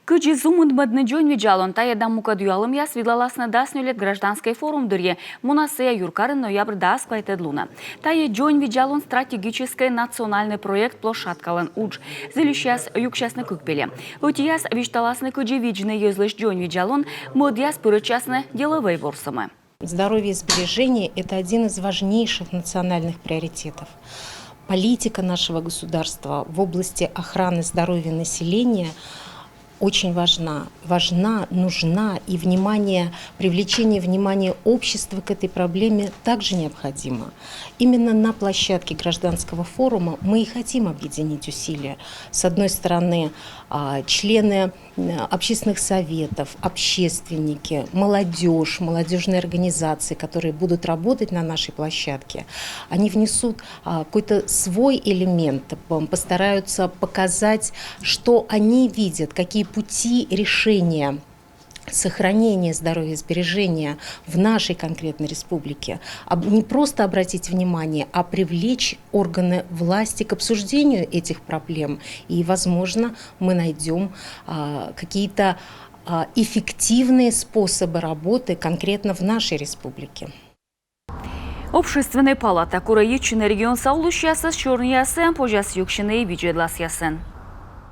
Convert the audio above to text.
Кыджи зумынд мадныджон виджалон таядам мукадуялым яс видлаласна даснюлет гражданской форум дырье Мунасея Юркарын ноябрь дас квайтедлуна. Тае джон виджалон стратегический национальный проект площадкалан удж. Зелющас юкшасны кукпеле. Утияс вишталасны кыджи виджны езлыш джон виджалон модяс пырычасны деловые ворсамы. Здоровье и сбережение – это один из важнейших национальных приоритетов. Политика нашего государства в области охраны здоровья населения очень важна, нужна, и привлечение внимания общества к этой проблеме также необходимо. Именно на площадке гражданского форума мы и хотим объединить усилия. С одной стороны, члены общественных советов, общественники, молодежь, молодежные организации, которые будут работать на нашей площадке, они внесут какой-то свой элемент, постараются показать, что они видят, какие пути решения сохранения здоровья и сбережения в нашей конкретной республике. Не просто обратить внимание, а привлечь органы власти к обсуждению этих проблем. И, возможно, мы найдем какие-то эффективные способы работы конкретно в нашей республике. Общественная палата Кураичный регион Саулущаса с Черниясен, пожас юкшины и виджедлас ясен.